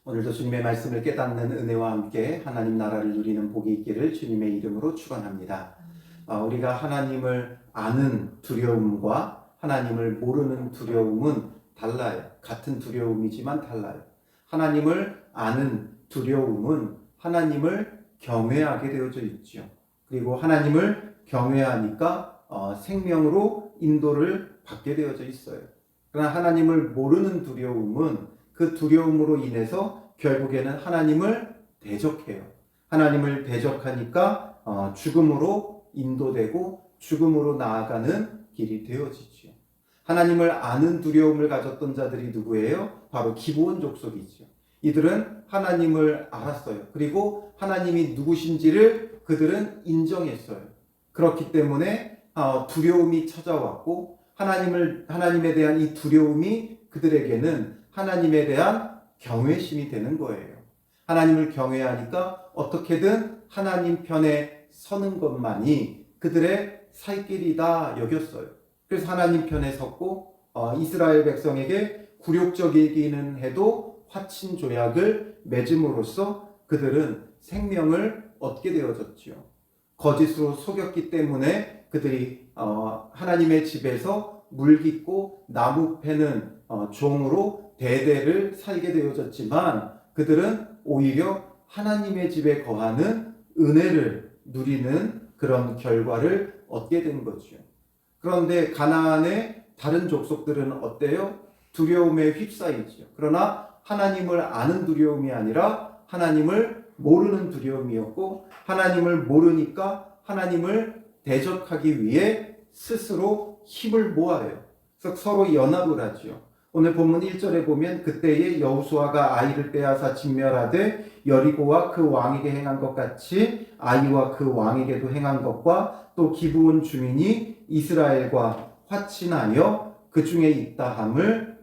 오늘도 주님의 말씀을 깨닫는 은혜와 함께 하나님 나라를 누리는 복이 있기를 주님의 이름으로 축원합니다. 우리가 하나님을 아는 두려움과 하나님을 모르는 두려움은 달라요. 같은 두려움이지만 달라요. 하나님을 아는 두려움은 하나님을 경외하게 되어져 있죠. 그리고 하나님을 경외하니까 생명으로 인도를 받게 되어져 있어요. 그러나 하나님을 모르는 두려움은 그 두려움으로 인해서 결국에는 하나님을 대적해요. 하나님을 대적하니까 죽음으로 인도되고 죽음으로 나아가는 길이 되어지죠. 하나님을 아는 두려움을 가졌던 자들이 누구예요? 바로 기브온 족속이죠. 이들은 하나님을 알았어요. 그리고 하나님이 누구신지를 그들은 인정했어요. 그렇기 때문에 두려움이 찾아왔고 하나님에 대한 이 두려움이 그들에게는 하나님에 대한 경외심이 되는 거예요. 하나님을 경외하니까 어떻게든 하나님 편에 서는 것만이 그들의 살 길이다 여겼어요. 그래서 하나님 편에 섰고 이스라엘 백성에게 굴욕적이기는 해도 화친 조약을 맺음으로써 그들은 생명을 얻게 되어졌지요. 거짓으로 속였기 때문에 그들이 하나님의 집에서 물깃고 나무 패는 종으로 대대를 살게 되어졌지만 그들은 오히려 하나님의 집에 거하는 은혜를 누리는 그런 결과를 얻게 된 거죠. 그런데 가나안의 다른 족속들은 어때요? 두려움에 휩싸이죠. 그러나 하나님을 아는 두려움이 아니라 하나님을 모르는 두려움이었고, 하나님을 모르니까 하나님을 대적하기 위해 스스로 힘을 모아요. 그래서 서로 연합을 하죠. 오늘 본문 1절에 보면 그때에 여호수아가 아이를 빼앗아 진멸하되 여리고와 그 왕에게 행한 것 같이 아이와 그 왕에게도 행한 것과 또 기브온 주민이 이스라엘과 화친하여 그 중에 있다함을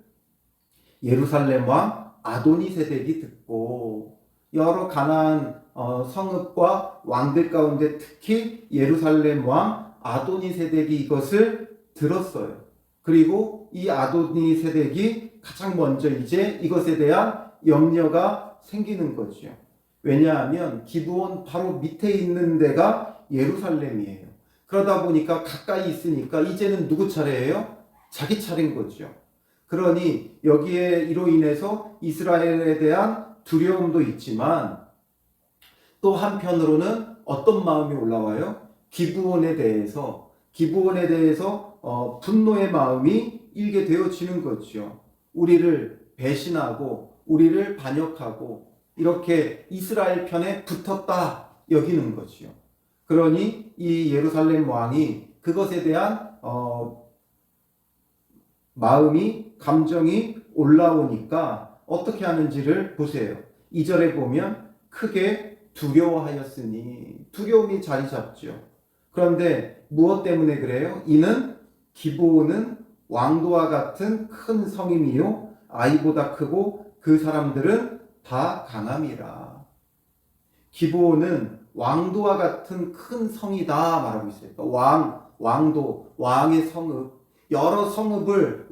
예루살렘 왕 아도니세덱이 듣고, 여러 가나안 성읍과 왕들 가운데 특히 예루살렘 왕 아도니세덱이 이것을 들었어요. 그리고 이 아도니세덱이 가장 먼저 이제 이것에 대한 염려가 생기는 거죠. 왜냐하면 기브온 바로 밑에 있는 데가 예루살렘이에요. 그러다 보니까 가까이 있으니까 이제는 누구 차례예요? 자기 차례인 거죠. 그러니 여기에 이로 인해서 이스라엘에 대한 두려움도 있지만 또 한편으로는 어떤 마음이 올라와요? 기브온에 대해서 분노의 마음이 일게 되어지는 거죠. 우리를 배신하고 우리를 반역하고 이렇게 이스라엘 편에 붙었다 여기는 거죠. 그러니 이 예루살렘 왕이 그것에 대한 감정이 올라오니까 어떻게 하는지를 보세요. 2절에 보면 크게 두려워하였으니, 두려움이 자리 잡죠. 그런데 무엇 때문에 그래요? 이는 기브온은 왕도와 같은 큰 성임이요 아이보다 크고 그 사람들은 다 강함이라. 기브온은 왕도와 같은 큰 성이다 말하고 있어요. 그러니까 왕도, 왕의 성읍, 여러 성읍을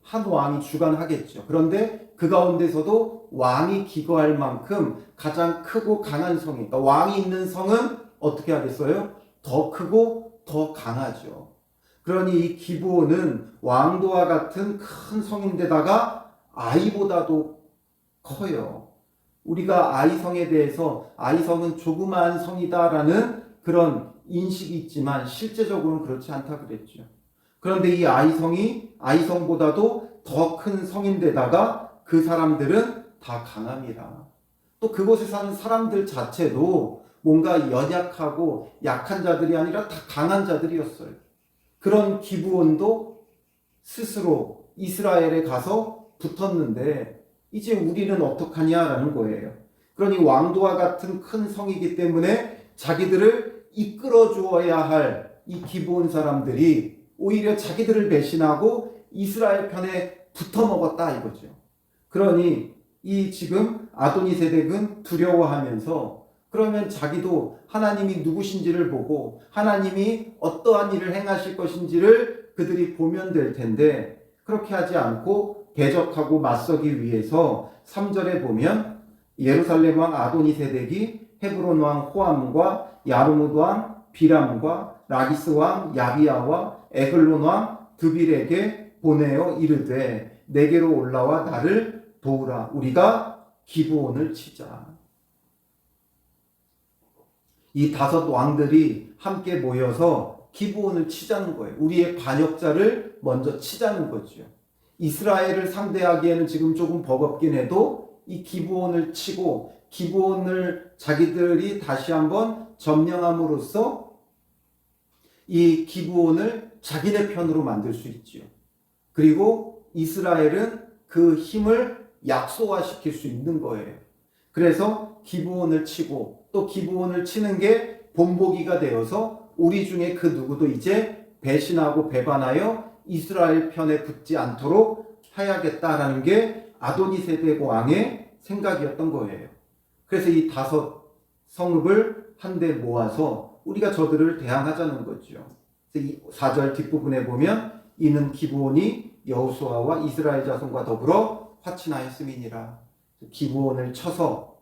한 왕이 주관하겠죠. 그런데 그 가운데서도 왕이 기거할 만큼 가장 크고 강한 성이, 그러니까 왕이 있는 성은 어떻게 하겠어요? 더 크고 더 강하죠. 그러니 이 기브온은 왕도와 같은 큰 성인데다가 아이보다도 커요. 우리가 아이성에 대해서 아이성은 조그마한 성이다라는 그런 인식이 있지만 실제적으로는 그렇지 않다 그랬죠. 그런데 이 아이성보다도 더 큰 성인데다가 그 사람들은 다 강함이라. 또 그곳에 사는 사람들 자체도 뭔가 연약하고 약한 자들이 아니라 다 강한 자들이었어요. 그런 기브온도 스스로 이스라엘에 가서 붙었는데 이제 우리는 어떡하냐라는 거예요. 그러니 왕도와 같은 큰 성이기 때문에 자기들을 이끌어 주어야 할 이 기브온 사람들이 오히려 자기들을 배신하고 이스라엘 편에 붙어 먹었다 이거죠. 그러니 이 지금 아도니세덱은 두려워하면서, 그러면 자기도 하나님이 누구신지를 보고 하나님이 어떠한 일을 행하실 것인지를 그들이 보면 될 텐데 그렇게 하지 않고 대적하고 맞서기 위해서 3절에 보면 예루살렘 왕 아도니세덱이 헤브론 왕 호암과 야르무드 왕 비람과 라기스 왕 야비야와 에글론 왕 드빌에게 보내어 이르되 내게로 올라와 나를 도우라. 우리가 기브온을 치자. 이 5 왕들이 함께 모여서 기브온을 치자는 거예요. 우리의 반역자를 먼저 치자는 거죠. 이스라엘을 상대하기에는 지금 조금 버겁긴 해도 이 기브온을 치고 기브온을 자기들이 다시 한번 점령함으로써 이 기브온을 자기네 편으로 만들 수 있지요. 그리고 이스라엘은 그 힘을 약소화시킬 수 있는 거예요. 그래서 기브온을 치고 또 기브온을 치는 게 본보기가 되어서 우리 중에 그 누구도 이제 배신하고 배반하여 이스라엘 편에 붙지 않도록 해야겠다라는 게 아도니세덱 왕의 생각이었던 거예요. 그래서 이 5 성읍을 한데 모아서 우리가 저들을 대항하자는 거죠. 이 4절 뒷부분에 보면 이는 기브온이 여호수아와 이스라엘 자손과 더불어 화친하였음이니라. 기브온을 쳐서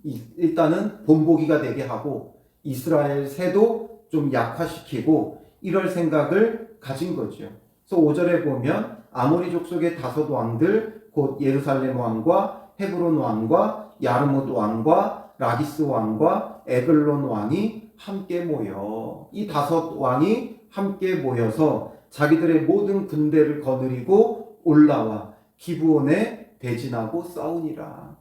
일단은 본보기가 되게 하고 이스라엘 세도 좀 약화시키고 이럴 생각을 가진 거죠. 그래서 5절에 보면 아모리 족속의 5 왕들 곧 예루살렘 왕과 헤브론 왕과 야르무드 왕과 라기스 왕과 에글론 왕이 함께 모여 이 5 왕이 함께 모여서 자기들의 모든 군대를 거느리고 올라와 기브온에 대진하고 싸우니라.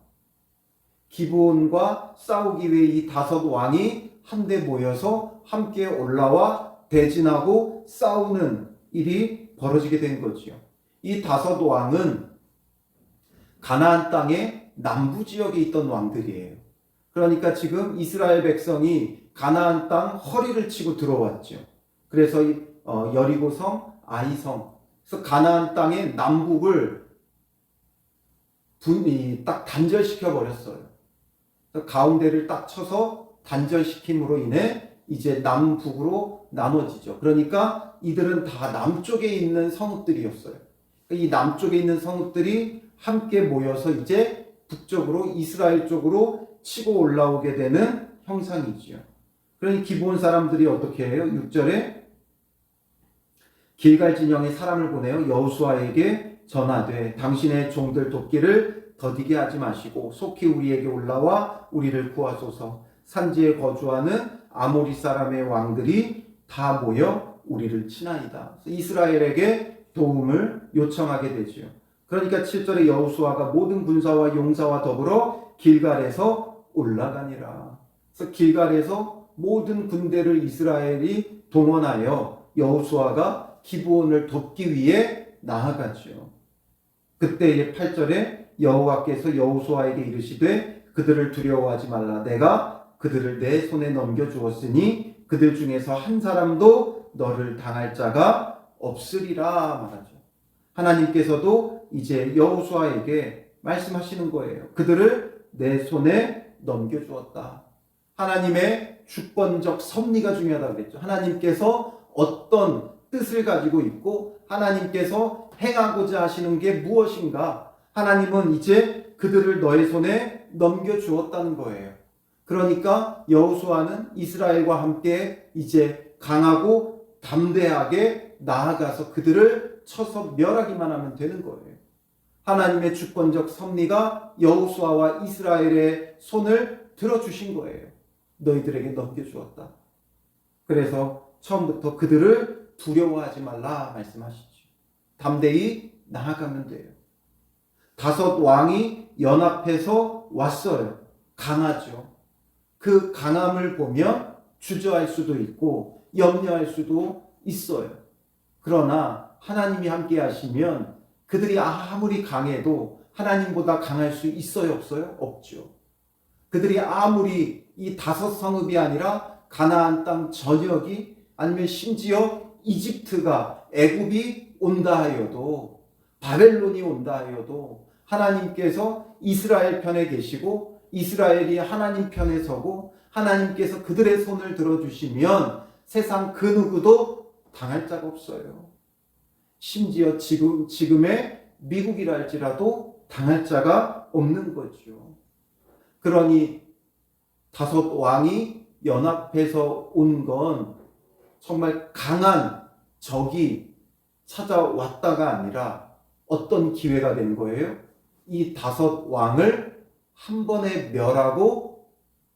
기브온과 싸우기 위해 이 5 왕이 한데 모여서 함께 올라와 대진하고 싸우는 일이 벌어지게 된 거지요. 이 5 왕은 가나안 땅의 남부 지역에 있던 왕들이에요. 그러니까 지금 이스라엘 백성이 가나안 땅 허리를 치고 들어왔죠. 그래서 여리고성, 아이성, 그래서 가나안 땅의 남북을 딱 단절시켜 버렸어요. 가운데를 딱 쳐서 단절시킴으로 인해 이제 남북으로 나눠지죠. 그러니까 이들은 다 남쪽에 있는 성읍들이었어요. 이 남쪽에 있는 성읍들이 함께 모여서 이제 북쪽으로 이스라엘 쪽으로 치고 올라오게 되는 형상이지요. 그러니 기브온 사람들이 어떻게 해요? 6절에 길갈 진영에 사람을 보내어 여호수아에게 전하되 당신의 종들 돕기를 더디게 하지 마시고 속히 우리에게 올라와 우리를 구하소서. 산지에 거주하는 아모리 사람의 왕들이 다 모여 우리를 치나이다. 이스라엘에게 도움을 요청하게 되지요. 그러니까 7절에 여호수아가 모든 군사와 용사와 더불어 길갈에서 올라가니라. 그래서 길갈에서 모든 군대를 이스라엘이 동원하여 여호수아가 기브온을 돕기 위해 나아가죠. 그때 8절에 여호와께서 여호수아에게 이르시되 그들을 두려워하지 말라. 내가 그들을 내 손에 넘겨주었으니 그들 중에서 한 사람도 너를 당할 자가 없으리라 말하죠. 하나님께서도 이제 여호수아에게 말씀하시는 거예요. 그들을 내 손에 넘겨주었다. 하나님의 주권적 섭리가 중요하다고 그랬죠. 하나님께서 어떤 뜻을 가지고 있고 하나님께서 행하고자 하시는 게 무엇인가? 하나님은 이제 그들을 너의 손에 넘겨주었다는 거예요. 그러니까 여호수아는 이스라엘과 함께 이제 강하고 담대하게 나아가서 그들을 쳐서 멸하기만 하면 되는 거예요. 하나님의 주권적 섭리가 여호수아와 이스라엘의 손을 들어주신 거예요. 너희들에게 넘겨주었다. 그래서 처음부터 그들을 두려워하지 말라 말씀하시죠. 담대히 나아가면 돼요. 5 왕이 연합해서 왔어요. 강하죠. 그 강함을 보면 주저할 수도 있고 염려할 수도 있어요. 그러나 하나님이 함께 하시면 그들이 아무리 강해도 하나님보다 강할 수 있어요, 없어요? 없죠. 그들이 아무리 이 5 성읍이 아니라 가나안 땅 전역이 아니면 심지어 이집트가 애굽이 온다 하여도 바벨론이 온다 하여도 하나님께서 이스라엘 편에 계시고 이스라엘이 하나님 편에 서고 하나님께서 그들의 손을 들어주시면 세상 그 누구도 당할 자가 없어요. 심지어 지금의 미국이라 할지라도 당할 자가 없는 거죠. 그러니 다섯 왕이 연합해서 온 건 정말 강한 적이 찾아왔다가 아니라 어떤 기회가 된 거예요? 이 다섯 왕을 한 번에 멸하고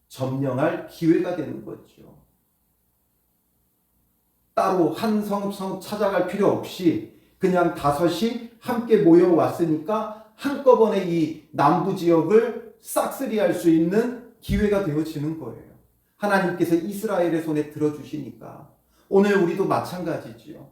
점령할 기회가 되는 거죠. 따로 한 성읍 찾아갈 필요 없이 그냥 다섯이 함께 모여왔으니까 한꺼번에 이 남부 지역을 싹쓸이할 수 있는 기회가 되어지는 거예요. 하나님께서 이스라엘의 손에 들어주시니까. 오늘 우리도 마찬가지지요.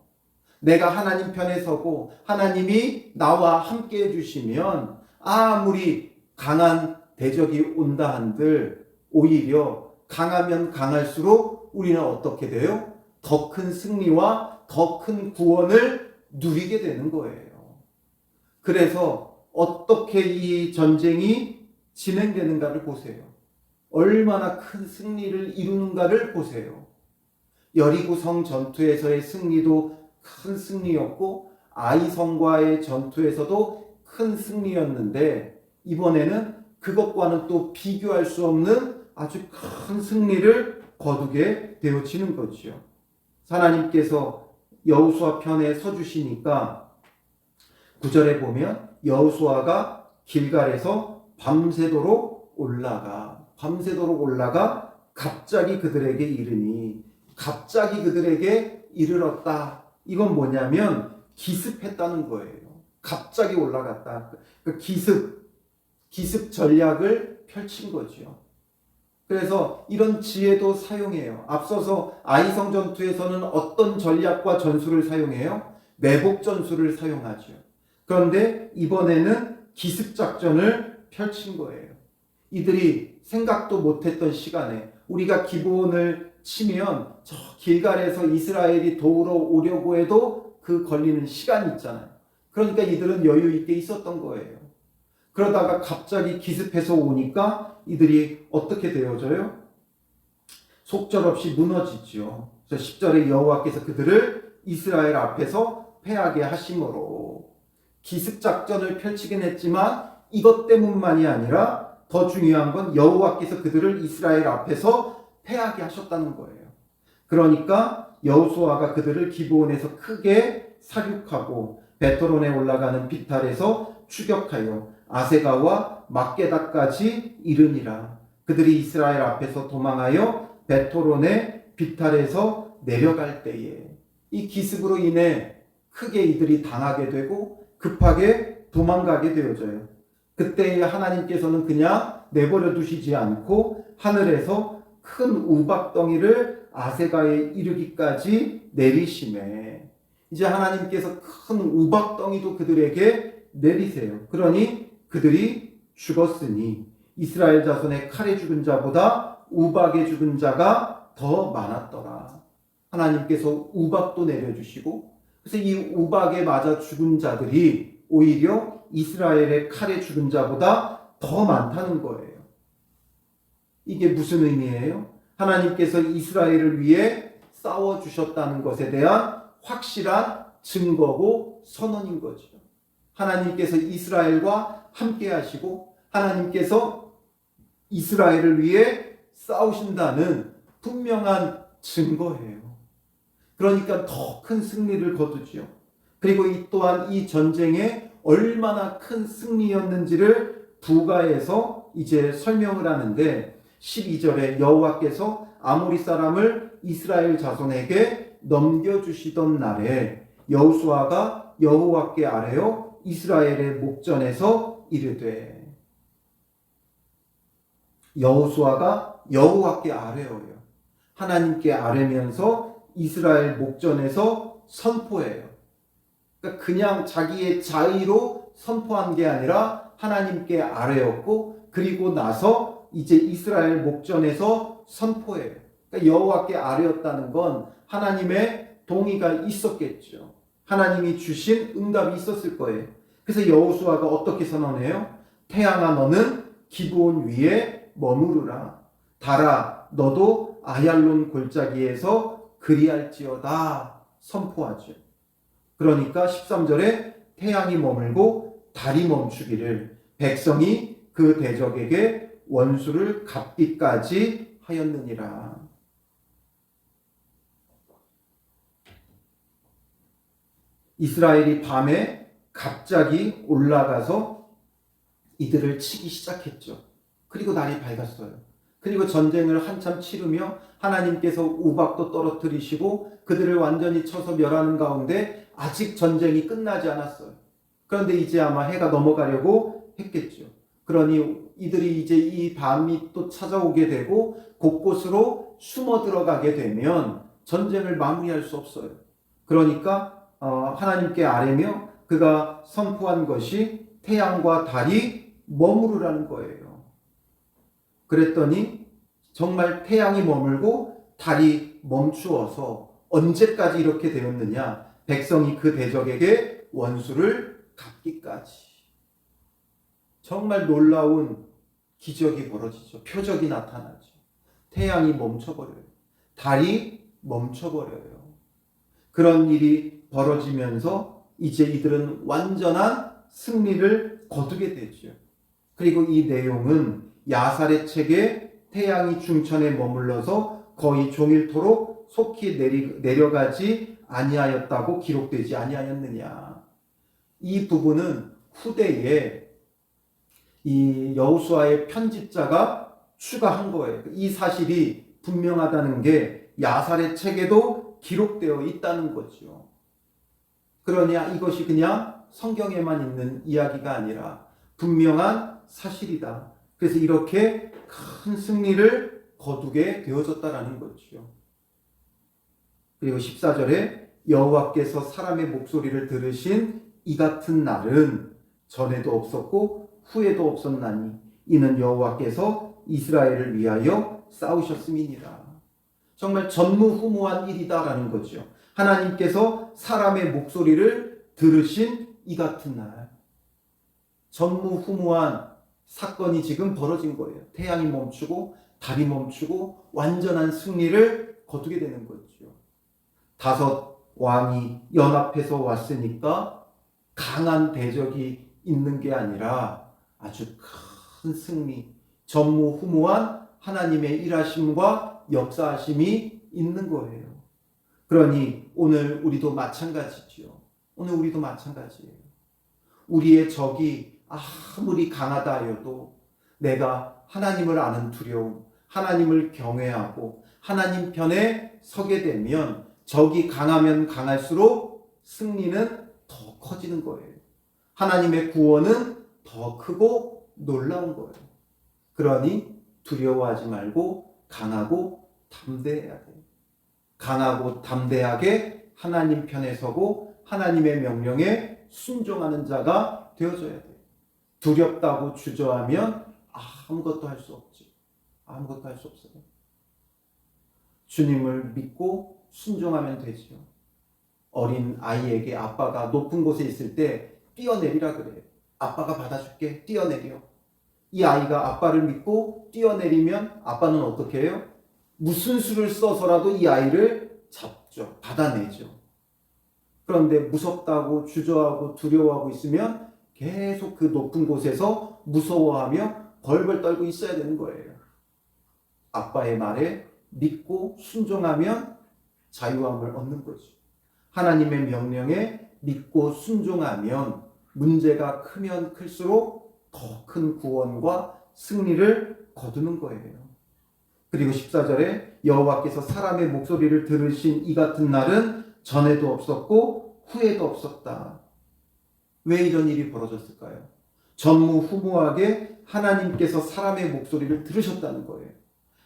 내가 하나님 편에 서고 하나님이 나와 함께 해주시면 아무리 강한 대적이 온다 한들 오히려 강하면 강할수록 우리는 어떻게 돼요? 더 큰 승리와 더 큰 구원을 누리게 되는 거예요. 그래서 어떻게 이 전쟁이 진행되는가를 보세요. 얼마나 큰 승리를 이루는가를 보세요. 여리고성 전투에서의 승리도 큰 승리였고 아이성과의 전투에서도 큰 승리였는데 이번에는 그것과는 또 비교할 수 없는 아주 큰 승리를 거두게 되어지는 거죠. 하나님께서 여호수아 편에 서주시니까 9절에 보면 여호수아가 길갈에서 밤새도록 올라가 갑자기 그들에게 이르니 갑자기 그들에게 이르렀다. 이건 뭐냐면 기습했다는 거예요. 갑자기 올라갔다. 그 기습 전략을 펼친 거죠. 그래서 이런 지혜도 사용해요. 앞서서 아이성 전투에서는 어떤 전략과 전술을 사용해요? 매복 전술을 사용하죠. 그런데 이번에는 기습 작전을 펼친 거예요. 이들이 생각도 못했던 시간에 우리가 기브온을 치면 저 길갈에서 이스라엘이 도우러 오려고 해도 그 걸리는 시간이 있잖아요. 그러니까 이들은 여유 있게 있었던 거예요. 그러다가 갑자기 기습해서 오니까 이들이 어떻게 되어져요? 속절없이 무너지죠. 그래서 10절에 여호와께서 그들을 이스라엘 앞에서 패하게 하심으로 기습작전을 펼치긴 했지만 이것 때문만이 아니라 더 중요한 건 여호와께서 그들을 이스라엘 앞에서 패하게 하셨다는 거예요. 그러니까 여호수아가 그들을 기브온에서 크게 사륙하고 베토론에 올라가는 비탈에서 추격하여 아세가와 막게다까지 이르니라. 그들이 이스라엘 앞에서 도망하여 베토론의 비탈에서 내려갈 때에 이 기습으로 인해 크게 이들이 당하게 되고 급하게 도망가게 되어져요. 그때 하나님께서는 그냥 내버려 두시지 않고 하늘에서 큰 우박덩이를 아세가에 이르기까지 내리심에 이제 하나님께서 큰 우박덩이도 그들에게 내리세요. 그러니 그들이 죽었으니 이스라엘 자손의 칼에 죽은 자보다 우박에 죽은 자가 더 많았더라. 하나님께서 우박도 내려주시고 그래서 이 우박에 맞아 죽은 자들이 오히려 이스라엘의 칼에 죽은 자보다 더 많다는 거예요. 이게 무슨 의미예요? 하나님께서 이스라엘을 위해 싸워주셨다는 것에 대한 확실한 증거고 선언인 거죠. 하나님께서 이스라엘과 함께 하시고 하나님께서 이스라엘을 위해 싸우신다는 분명한 증거예요. 그러니까 더 큰 승리를 거두지요. 그리고 이 또한 이 전쟁에 얼마나 큰 승리였는지를 부가해서 이제 설명을 하는데 12절에 여호와께서 아모리 사람을 이스라엘 자손에게 넘겨주시던 날에 여호수아가 여호와께 아뢰어 이스라엘의 목전에서 이르되 여호수아가 여호와께 아뢰어요. 하나님께 아뢰면서 이스라엘 목전에서 선포해요. 그러니까 그냥 자기의 자의로 선포한 게 아니라 하나님께 아뢰었고 그리고 나서 이제 이스라엘 목전에서 선포해요. 그러니까 여호와께 아뢰었다는 건 하나님의 동의가 있었겠죠. 하나님이 주신 응답이 있었을 거예요. 그래서 여호수아가 어떻게 선언해요? 태양아 너는 기브온 위에 머무르라. 달아 너도 아얄론 골짜기에서 그리할지어다 선포하죠. 그러니까 13절에 태양이 머물고 달이 멈추기를 백성이 그 대적에게 원수를 갚기까지 하였느니라. 이스라엘이 밤에 갑자기 올라가서 이들을 치기 시작했죠. 그리고 날이 밝았어요. 그리고 전쟁을 한참 치르며 하나님께서 우박도 떨어뜨리시고 그들을 완전히 쳐서 멸하는 가운데 아직 전쟁이 끝나지 않았어요. 그런데 이제 아마 해가 넘어가려고 했겠죠. 그러니 이들이 이제 이 밤이 또 찾아오게 되고 곳곳으로 숨어 들어가게 되면 전쟁을 마무리할 수 없어요. 그러니까 하나님께 아뢰며 그가 선포한 것이 태양과 달이 머무르라는 거예요. 그랬더니 정말 태양이 머물고 달이 멈추어서 언제까지 이렇게 되었느냐? 백성이 그 대적에게 원수를 갚기까지. 정말 놀라운 기적이 벌어지죠. 표적이 나타나죠. 태양이 멈춰버려요. 달이 멈춰버려요. 그런 일이 벌어지면서 이제 이들은 완전한 승리를 거두게 되죠. 그리고 이 내용은 야살의 책에 태양이 중천에 머물러서 거의 종일토록 속히 내려가지 아니하였다고 기록되지 아니하였느냐. 이 부분은 후대에 이 여호수아의 편집자가 추가한 거예요. 이 사실이 분명하다는 게 야살의 책에도 기록되어 있다는 거죠. 그러냐 이것이 그냥 성경에만 있는 이야기가 아니라 분명한 사실이다. 그래서 이렇게 큰 승리를 거두게 되어졌다라는 거죠. 그리고 14절에 여호와께서 사람의 목소리를 들으신 이 같은 날은 전에도 없었고 후에도 없었나니 이는 여호와께서 이스라엘을 위하여 싸우셨음이니라. 정말 전무후무한 일이다라는 거죠. 하나님께서 사람의 목소리를 들으신 이 같은 날. 전무후무한 사건이 지금 벌어진 거예요. 태양이 멈추고 달이 멈추고 완전한 승리를 거두게 되는 거죠. 5 왕이 연합해서 왔으니까 강한 대적이 있는 게 아니라 아주 큰 승리, 전무후무한 하나님의 일하심과 역사하심이 있는 거예요. 그러니 오늘 우리도 마찬가지죠. 오늘 우리도 마찬가지예요. 우리의 적이 아무리 강하다 하여도 내가 하나님을 아는 두려움, 하나님을 경외하고 하나님 편에 서게 되면 적이 강하면 강할수록 승리는 더 커지는 거예요. 하나님의 구원은 더 크고 놀라운 거예요. 그러니 두려워하지 말고 강하고 담대해야 돼요. 강하고 담대하게 하나님 편에 서고 하나님의 명령에 순종하는 자가 되어져야 돼요. 두렵다고 주저하면 아무것도 할 수 없지. 아무것도 할 수 없어요. 주님을 믿고 순종하면 되죠. 어린 아이에게 아빠가 높은 곳에 있을 때 뛰어내리라 그래요. 아빠가 받아줄게. 뛰어내려. 이 아이가 아빠를 믿고 뛰어내리면 아빠는 어떻게 해요? 무슨 수를 써서라도 이 아이를 잡죠. 받아내죠. 그런데 무섭다고 주저하고 두려워하고 있으면 계속 그 높은 곳에서 무서워하며 벌벌 떨고 있어야 되는 거예요. 아빠의 말에 믿고 순종하면 자유함을 얻는 거죠. 하나님의 명령에 믿고 순종하면 문제가 크면 클수록 더 큰 구원과 승리를 거두는 거예요. 그리고 14절에 여호와께서 사람의 목소리를 들으신 이 같은 날은 전에도 없었고 후에도 없었다. 왜 이런 일이 벌어졌을까요? 전무후무하게 하나님께서 사람의 목소리를 들으셨다는 거예요.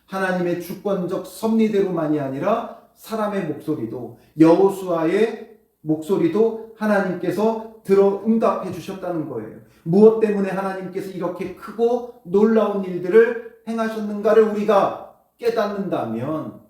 하나님의 주권적 섭리대로만이 아니라 사람의 목소리도 여호수아의 목소리도 하나님께서 들어 응답해 주셨다는 거예요. 무엇 때문에 하나님께서 이렇게 크고 놀라운 일들을 행하셨는가를 우리가 깨닫는다면,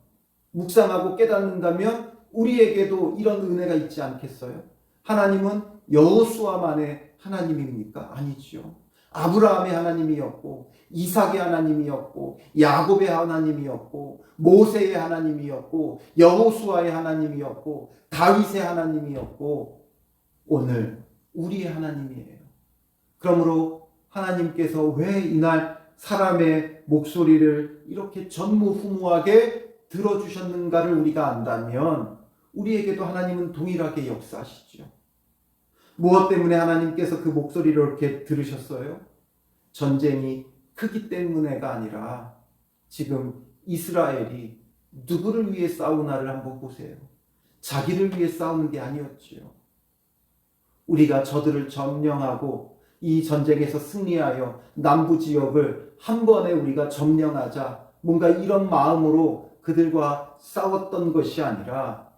묵상하고 깨닫는다면 우리에게도 이런 은혜가 있지 않겠어요? 하나님은 여호수아만의 하나님입니까? 아니죠. 아브라함의 하나님이었고 이삭의 하나님이었고 야곱의 하나님이었고 모세의 하나님이었고 여호수아의 하나님이었고 다윗의 하나님이었고 오늘 우리의 하나님이에요. 그러므로 하나님께서 왜 이날 사람의 목소리를 이렇게 전무후무하게 들어주셨는가를 우리가 안다면 우리에게도 하나님은 동일하게 역사하시죠. 무엇 때문에 하나님께서 그 목소리를 이렇게 들으셨어요? 전쟁이 크기 때문에가 아니라 지금 이스라엘이 누구를 위해 싸우나를 한번 보세요. 자기를 위해 싸우는 게 아니었지요. 우리가 저들을 점령하고 이 전쟁에서 승리하여 남부 지역을 한 번에 우리가 점령하자, 뭔가 이런 마음으로 그들과 싸웠던 것이 아니라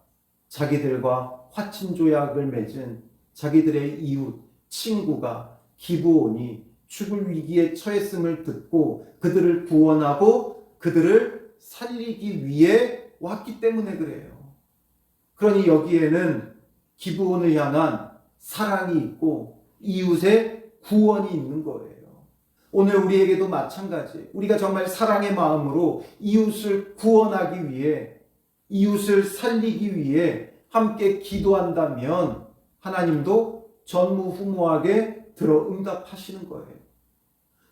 자기들과 화친 조약을 맺은 자기들의 이웃, 친구가 기브온이 죽을 위기에 처했음을 듣고 그들을 구원하고 그들을 살리기 위해 왔기 때문에 그래요. 그러니 여기에는 기브온을 향한 사랑이 있고 이웃의 구원이 있는 거예요. 오늘 우리에게도 마찬가지. 우리가 정말 사랑의 마음으로 이웃을 구원하기 위해, 이웃을 살리기 위해 함께 기도한다면 하나님도 전무후무하게 들어 응답하시는 거예요.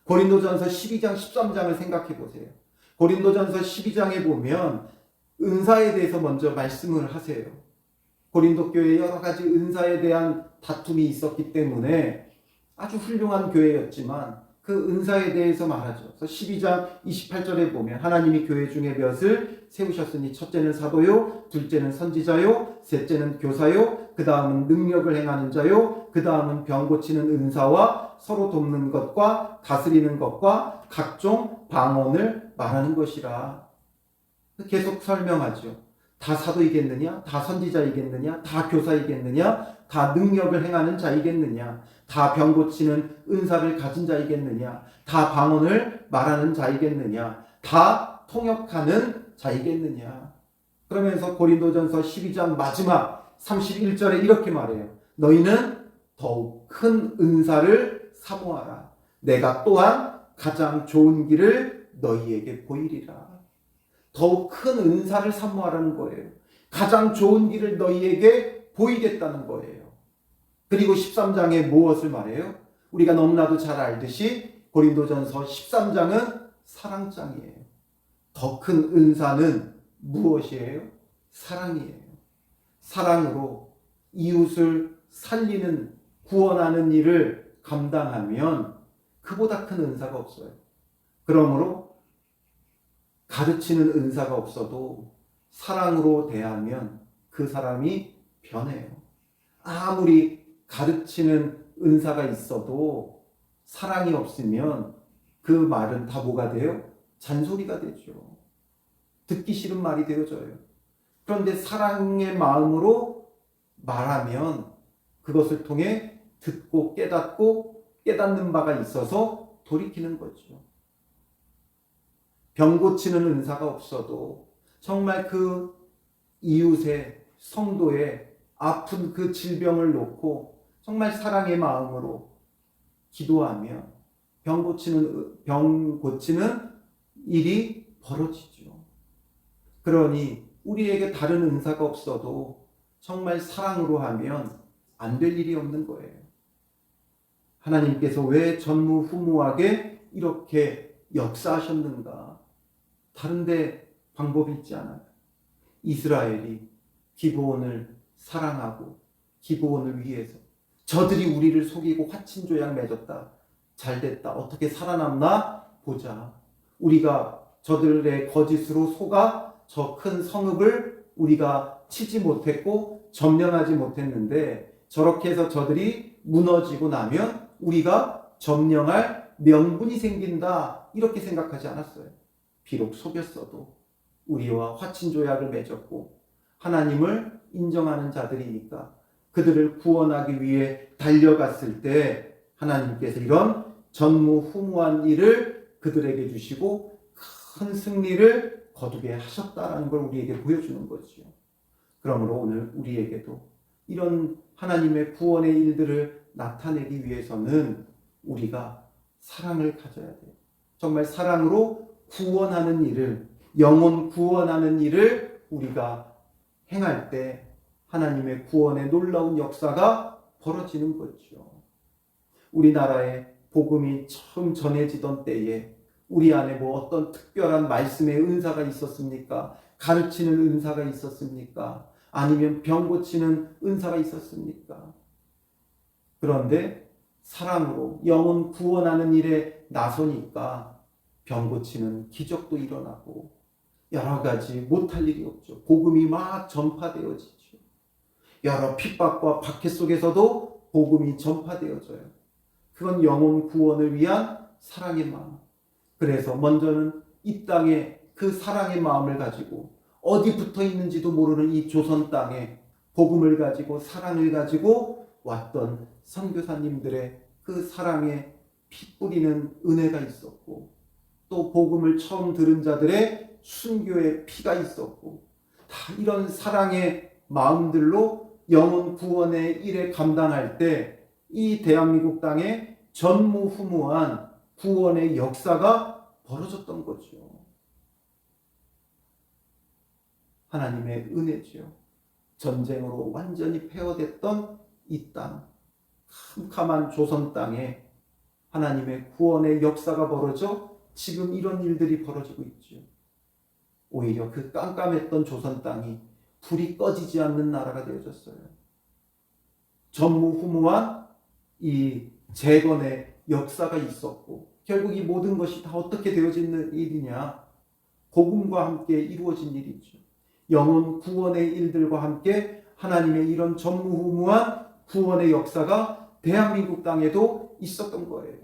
고린도전서 12장 13장을 생각해 보세요. 고린도전서 12장에 보면 은사에 대해서 먼저 말씀을 하세요. 고린도 교회에 여러 가지 은사에 대한 다툼이 있었기 때문에 아주 훌륭한 교회였지만 그 은사에 대해서 말하죠. 그래서 12장 28절에 보면 하나님이 교회 중에 몇을 세우셨으니 첫째는 사도요, 둘째는 선지자요, 셋째는 교사요, 그 다음은 능력을 행하는 자요, 그 다음은 병 고치는 은사와 서로 돕는 것과 다스리는 것과 각종 방언을 말하는 것이라. 계속 설명하죠. 다 사도이겠느냐? 다 선지자이겠느냐? 다 교사이겠느냐? 다 능력을 행하는 자이겠느냐? 다 병 고치는 은사를 가진 자이겠느냐? 다 방언을 말하는 자이겠느냐? 다 통역하는 자이겠느냐? 그러면서 고린도전서 12장 마지막 31절에 이렇게 말해요. 너희는 더욱 큰 은사를 사모하라. 내가 또한 가장 좋은 길을 너희에게 보이리라. 더욱 큰 은사를 사모하라는 거예요. 가장 좋은 길을 너희에게 보이겠다는 거예요. 그리고 13장에 무엇을 말해요? 우리가 너무나도 잘 알듯이 고린도전서 13장은 사랑장이에요. 더 큰 은사는 무엇이에요? 사랑이에요. 사랑으로 이웃을 살리는, 구원하는 일을 감당하면 그보다 큰 은사가 없어요. 그러므로 가르치는 은사가 없어도 사랑으로 대하면 그 사람이 변해요. 아무리 가르치는 은사가 있어도 사랑이 없으면 그 말은 다 뭐가 돼요? 잔소리가 되죠. 듣기 싫은 말이 되어져요. 그런데 사랑의 마음으로 말하면 그것을 통해 듣고 깨닫고 깨닫는 바가 있어서 돌이키는 거죠. 병 고치는 은사가 없어도 정말 그 이웃의 성도의 아픈 그 질병을 놓고 정말 사랑의 마음으로 기도하면 병 고치는 일이 벌어지죠. 그러니 우리에게 다른 은사가 없어도 정말 사랑으로 하면 안 될 일이 없는 거예요. 하나님께서 왜 전무후무하게 이렇게 역사하셨는가? 다른데 방법이 있지 않아요. 이스라엘이 기브온을 사랑하고 기브온을 위해서 저들이 우리를 속이고 화친 조약 맺었다. 잘됐다. 어떻게 살아남나 보자. 우리가 저들의 거짓으로 속아 저 큰 성읍을 우리가 치지 못했고 점령하지 못했는데 저렇게 해서 저들이 무너지고 나면 우리가 점령할 명분이 생긴다. 이렇게 생각하지 않았어요. 비록 속였어도 우리와 화친 조약을 맺었고 하나님을 인정하는 자들이니까 그들을 구원하기 위해 달려갔을 때 하나님께서 이런 전무후무한 일을 그들에게 주시고 큰 승리를 거두게 하셨다라는 걸 우리에게 보여주는 거죠. 그러므로 오늘 우리에게도 이런 하나님의 구원의 일들을 나타내기 위해서는 우리가 사랑을 가져야 돼요. 정말 사랑으로 구원하는 일을, 영혼 구원하는 일을 우리가 행할 때 하나님의 구원의 놀라운 역사가 벌어지는 거죠. 우리나라에 복음이 처음 전해지던 때에 우리 안에 뭐 어떤 특별한 말씀의 은사가 있었습니까? 가르치는 은사가 있었습니까? 아니면 병 고치는 은사가 있었습니까? 그런데 사랑으로 영혼 구원하는 일에 나서니까 병 고치는 기적도 일어나고 여러 가지 못할 일이 없죠. 복음이 막 전파되어지죠. 여러 핍박과 박해 속에서도 복음이 전파되어져요. 그건 영혼 구원을 위한 사랑의 마음. 그래서 먼저는 이 땅에 그 사랑의 마음을 가지고 어디 붙어 있는지도 모르는 이 조선 땅에 복음을 가지고 사랑을 가지고 왔던 선교사님들의 그 사랑에 피 뿌리는 은혜가 있었고, 또 복음을 처음 들은 자들의 순교의 피가 있었고, 다 이런 사랑의 마음들로 영혼 구원의 일에 감당할 때 이 대한민국 땅에 전무후무한 구원의 역사가 벌어졌던 거죠. 하나님의 은혜죠. 전쟁으로 완전히 폐허됐던 이 땅, 캄캄한 조선 땅에 하나님의 구원의 역사가 벌어져 지금 이런 일들이 벌어지고 있죠. 오히려 그 깜깜했던 조선 땅이 불이 꺼지지 않는 나라가 되어졌어요. 전무후무한 이 재건의 역사가 있었고, 결국 이 모든 것이 다 어떻게 되어지는 일이냐? 복음과 함께 이루어진 일이죠. 영혼 구원의 일들과 함께 하나님의 이런 전무후무한 구원의 역사가 대한민국 땅에도 있었던 거예요.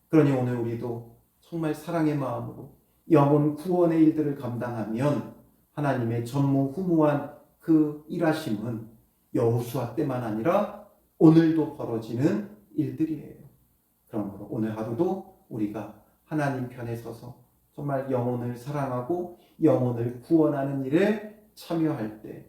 그러니 오늘 우리도 정말 사랑의 마음으로 영혼 구원의 일들을 감당하면 하나님의 전무후무한 그 일하심은 여호수아 때만 아니라 오늘도 벌어지는 일들이에요. 그러므로 오늘 하루도 우리가 하나님 편에 서서 정말 영혼을 사랑하고 영혼을 구원하는 일에 참여할 때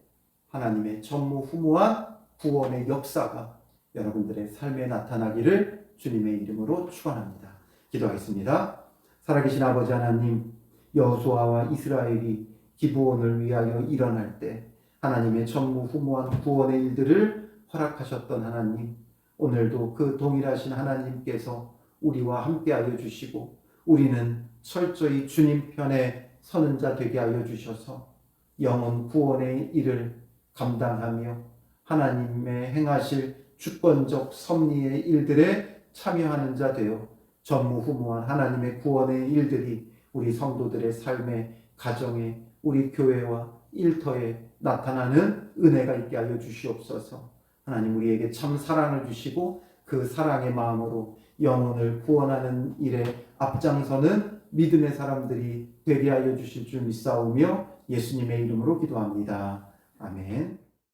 하나님의 전무후무한 구원의 역사가 여러분들의 삶에 나타나기를 주님의 이름으로 축원합니다. 기도하겠습니다. 살아계신 아버지 하나님, 여호수아와 이스라엘이 기브온을 위하여 일어날 때 하나님의 전무후무한 구원의 일들을 허락하셨던 하나님, 오늘도 그 동일하신 하나님께서 우리와 함께하여 주시고 우리는 철저히 주님 편에 서는 자 되게 하여 주셔서 영혼 구원의 일을 감당하며 하나님의 행하실 주권적 섭리의 일들에 참여하는 자 되어 전무후무한 하나님의 구원의 일들이 우리 성도들의 삶의 가정에 우리 교회와 일터에 나타나는 은혜가 있게 하여 주시옵소서. 하나님 우리에게 참 사랑을 주시고 그 사랑의 마음으로 영혼을 구원하는 일에 앞장서는 믿음의 사람들이 되게 하여 주실 줄 믿사오며 예수님의 이름으로 기도합니다. 아멘.